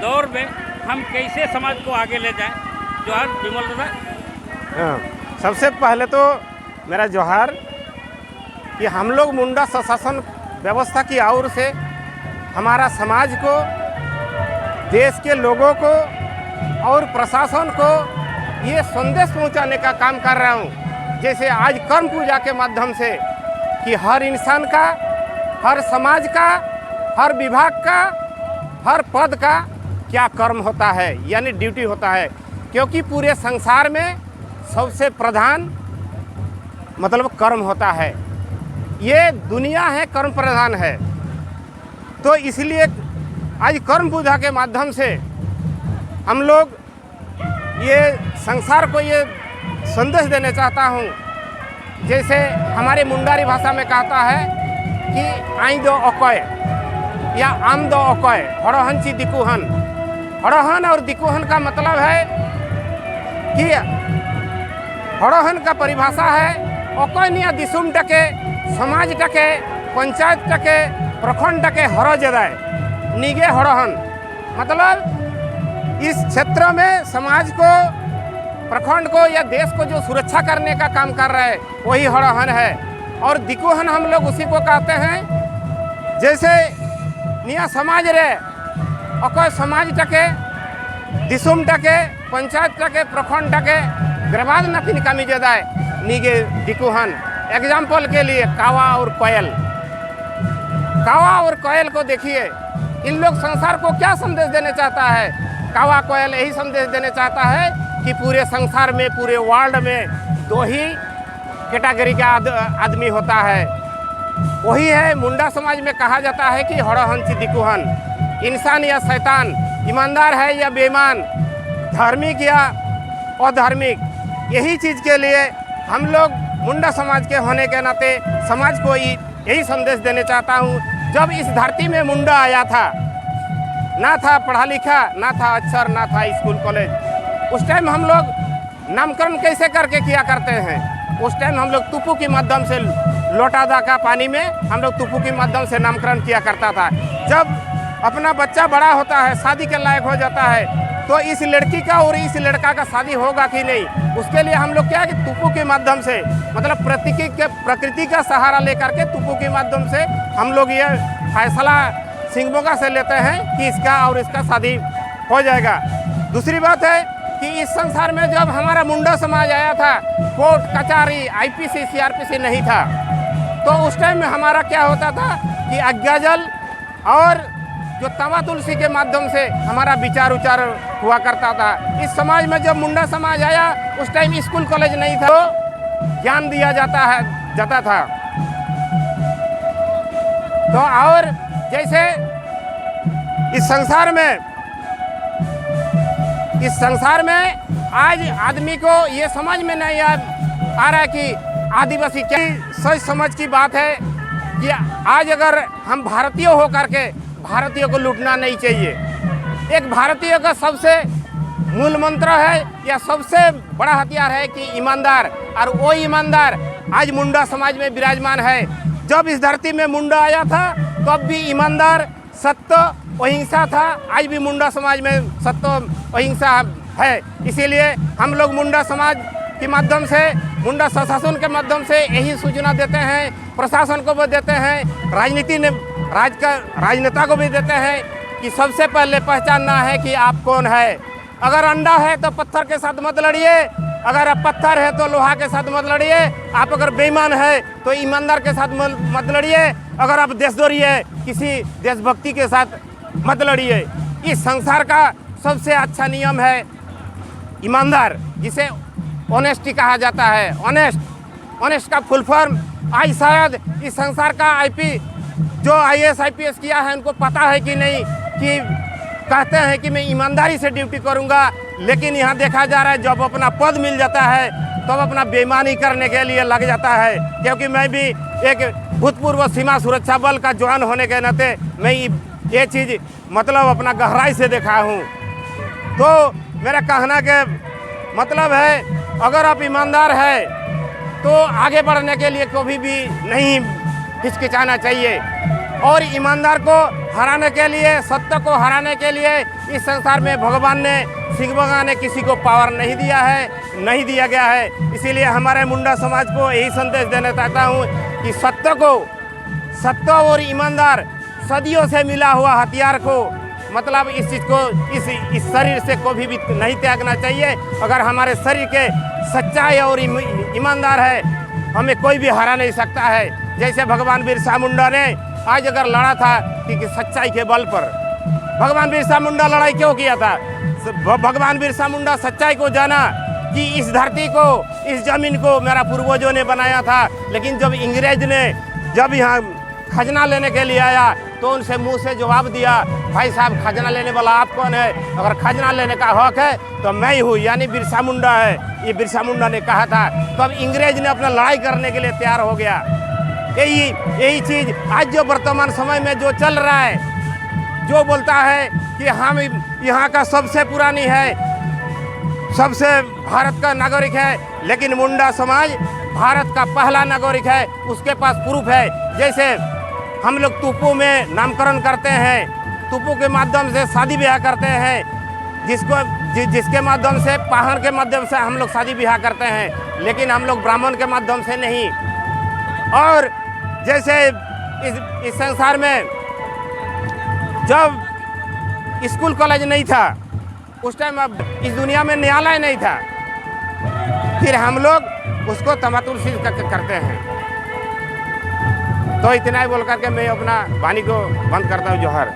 दौर में हम कैसे समाज को आगे ले जाएं? जोहार विमल दादा। सबसे पहले तो मेरा जोहार कि हम लोग मुंडा स्वशासन व्यवस्था की ओर से हमारा समाज को, देश के लोगों को और प्रशासन को ये संदेश पहुंचाने का काम कर रहा हूं। जैसे आज कर्म पूजा के माध्यम से कि हर इंसान का, हर समाज का, हर विभाग का, हर पद का क्या कर्म होता है, यानी ड्यूटी होता है। क्योंकि पूरे संसार में सबसे प्रधान मतलब कर्म होता है। ये दुनिया है कर्म प्रधान है। तो इसलिए आज कर्म पूजा के माध्यम से हम लोग ये संसार को ये संदेश देना चाहता हूँ। जैसे हमारे मुंडारी भाषा में कहता है कि आई दो ओकय या आम दो ओकय, हड़हन ची दिकुहन। हड़हन और दिकुहन का मतलब है कि हड़हन का परिभाषा है ओकय निया दिसुम टके, समाज टके, पंचायत टके, प्रखंड टके हर जदाय निगे हड़हन। मतलब इस क्षेत्र में समाज को, प्रखंड को या देश को जो सुरक्षा करने का काम कर रहा है वही हड़हन है। और दिकुहन हम लोग उसी को कहते हैं। जैसे निया समाज रे ओकय समाज टके, दिसुम टके, पंचायत टके, प्रखंड टके ग्रबाद नथिन कमी जदाय निगे दिकुहन। एग्जाम्पल के लिए कावा और कोयल। कावा और कोयल को देखिए, इन लोग संसार को क्या संदेश देने चाहता है? कावा कोयल यही संदेश देने चाहता है कि पूरे संसार में, पूरे वर्ल्ड में दो ही कैटेगरी का आदमी होता है। वही है मुंडा समाज में कहा जाता है कि हड़हन ची दिकुहन। इंसान या शैतान, ईमानदार है या बेईमान, धार्मिक या अधार्मिक, यही चीज़ के लिए हम लोग मुंडा समाज के होने के नाते समाज को यही संदेश देने चाहता हूँ। जब इस धरती में मुंडा आया था, ना था पढ़ा लिखा, ना था अक्षर, ना था स्कूल कॉलेज। उस टाइम हम लोग नामकरण कैसे करके किया करते हैं? उस टाइम हम लोग तुप्पू के माध्यम से, लोटादा का पानी में हम लोग तुप्पू के माध्यम से नामकरण किया करता था। जब अपना बच्चा बड़ा होता है, शादी के लायक हो जाता है, तो इस लड़की का और इस लड़का का शादी होगा कि नहीं, उसके लिए हम लोग क्या है कि तुप्पू के माध्यम से, मतलब प्रकृति का सहारा लेकर के तुप्पू के माध्यम से हम लोग ये फैसला सिंगबोगा से लेते हैं कि इसका और इसका शादी हो जाएगा। दूसरी बात है कि इस संसार में जब हमारा मुंडा समाज आया था, कोर्ट कचहरी, आईपीसी, सीआरपीसी नहीं था, तो उस टाइम में हमारा क्या होता था कि अज्ञाजल और जो तवा तुलसी के माध्यम से हमारा विचार उचार हुआ करता था। इस समाज में जब मुंडा समाज आया, उस टाइम स्कूल कॉलेज नहीं था, तो ज्ञान दिया जाता था। तो और जैसे इस संसार में आज आदमी को ये समझ में नहीं आ रहा है कि आदिवासी क्या। सच समझ की बात है कि आज अगर हम भारतीय हो करके भारतीयों को लूटना नहीं चाहिए। एक भारतीय का सबसे मूल मंत्र है या सबसे बड़ा हथियार है कि ईमानदार, और वो ईमानदार आज मुंडा समाज में विराजमान है। जब इस धरती में मुंडा आया था तब भी ईमानदार, सत्य, अहिंसा था। आज भी मुंडा समाज में सत्य, अहिंसा है। इसीलिए हम लोग मुंडा समाज के माध्यम से, मुंडा स्वशासन के माध्यम से यही सूचना देते हैं, प्रशासन को भी देते हैं, राजनेता को भी देते हैं कि सबसे पहले पहचानना है कि आप कौन है। अगर अंडा है तो पत्थर के साथ मत लड़िए, अगर आप पत्थर है तो लोहा के साथ मत लड़िए। आप अगर बेईमान है तो ईमानदार के साथ मत लड़िए। अगर आप देशद्रोही है, किसी देशभक्ति के साथ मत लड़िए। इस संसार का सबसे अच्छा नियम है ईमानदार, जिसे ऑनेस्टी कहा जाता है। ऑनेस्ट का फुल फॉर्म आज शायद इस संसार का आईपी जो आईएएस आईपीएस किया है उनको पता है कि नहीं, कि कहते हैं कि मैं ईमानदारी से ड्यूटी करूंगा, लेकिन यहाँ देखा जा रहा है जब अपना पद मिल जाता है तब तो अपना बेईमानी करने के लिए लग जाता है। क्योंकि मैं भी एक भूतपूर्व सीमा सुरक्षा बल का जवान होने के नाते मैं ये चीज़ मतलब अपना गहराई से देखा हूँ। तो मेरा कहना के मतलब है, अगर आप ईमानदार है तो आगे बढ़ने के लिए कभी भी नहीं हिचकिचाना चाहिए। और ईमानदार को हराने के लिए, सत्य को हराने के लिए इस संसार में भगवान ने, शिव भगवान ने किसी को पावर नहीं दिया है, नहीं दिया गया है। इसीलिए हमारे मुंडा समाज को यही संदेश देना चाहता हूँ कि सत्य और ईमानदार सदियों से मिला हुआ हथियार को, मतलब इस चीज़ को, इस शरीर से कभी भी नहीं त्यागना चाहिए। अगर हमारे शरीर के सच्चाई और ईमानदार है, हमें कोई भी हरा नहीं सकता है। जैसे भगवान बिरसा मुंडा ने आज अगर लड़ा था कि सच्चाई के बल पर, भगवान बिरसा मुंडा लड़ाई क्यों किया था? भगवान बिरसा मुंडा सच्चाई को जाना कि इस धरती को, इस जमीन को मेरा पूर्वजों ने बनाया था। लेकिन जब अंग्रेज ने जब यहाँ खजना लेने के लिए आया तो उनसे मुंह से जवाब दिया, भाई साहब खजना लेने वाला आप कौन है? अगर खजना लेने का हक है तो मैं ही हूँ, यानी बिरसा मुंडा है। ये बिरसा मुंडा ने कहा था। तो अब अंग्रेज ने अपना लड़ाई करने के लिए तैयार हो गया। यही चीज़ आज जो वर्तमान समय में जो चल रहा है, जो बोलता है कि हम यहाँ का सबसे पुरानी है, सबसे भारत का नागरिक है, लेकिन मुंडा समाज भारत का पहला नागरिक है। उसके पास प्रूफ है। जैसे हम लोग तुप्पू में नामकरण करते हैं, तुप्पू के माध्यम से शादी ब्याह करते हैं, जिसके माध्यम से पाहन के माध्यम से हम लोग शादी ब्याह करते हैं, लेकिन हम लोग ब्राह्मण के माध्यम से नहीं। और जैसे इस संसार में जब स्कूल कॉलेज नहीं था, उस टाइम अब इस दुनिया में न्यायालय नहीं था, फिर हम लोग उसको तमातुल सीज करते हैं। तो इतना ही बोल करके मैं अपना वाणी को बंद करता हूँ। जोहर।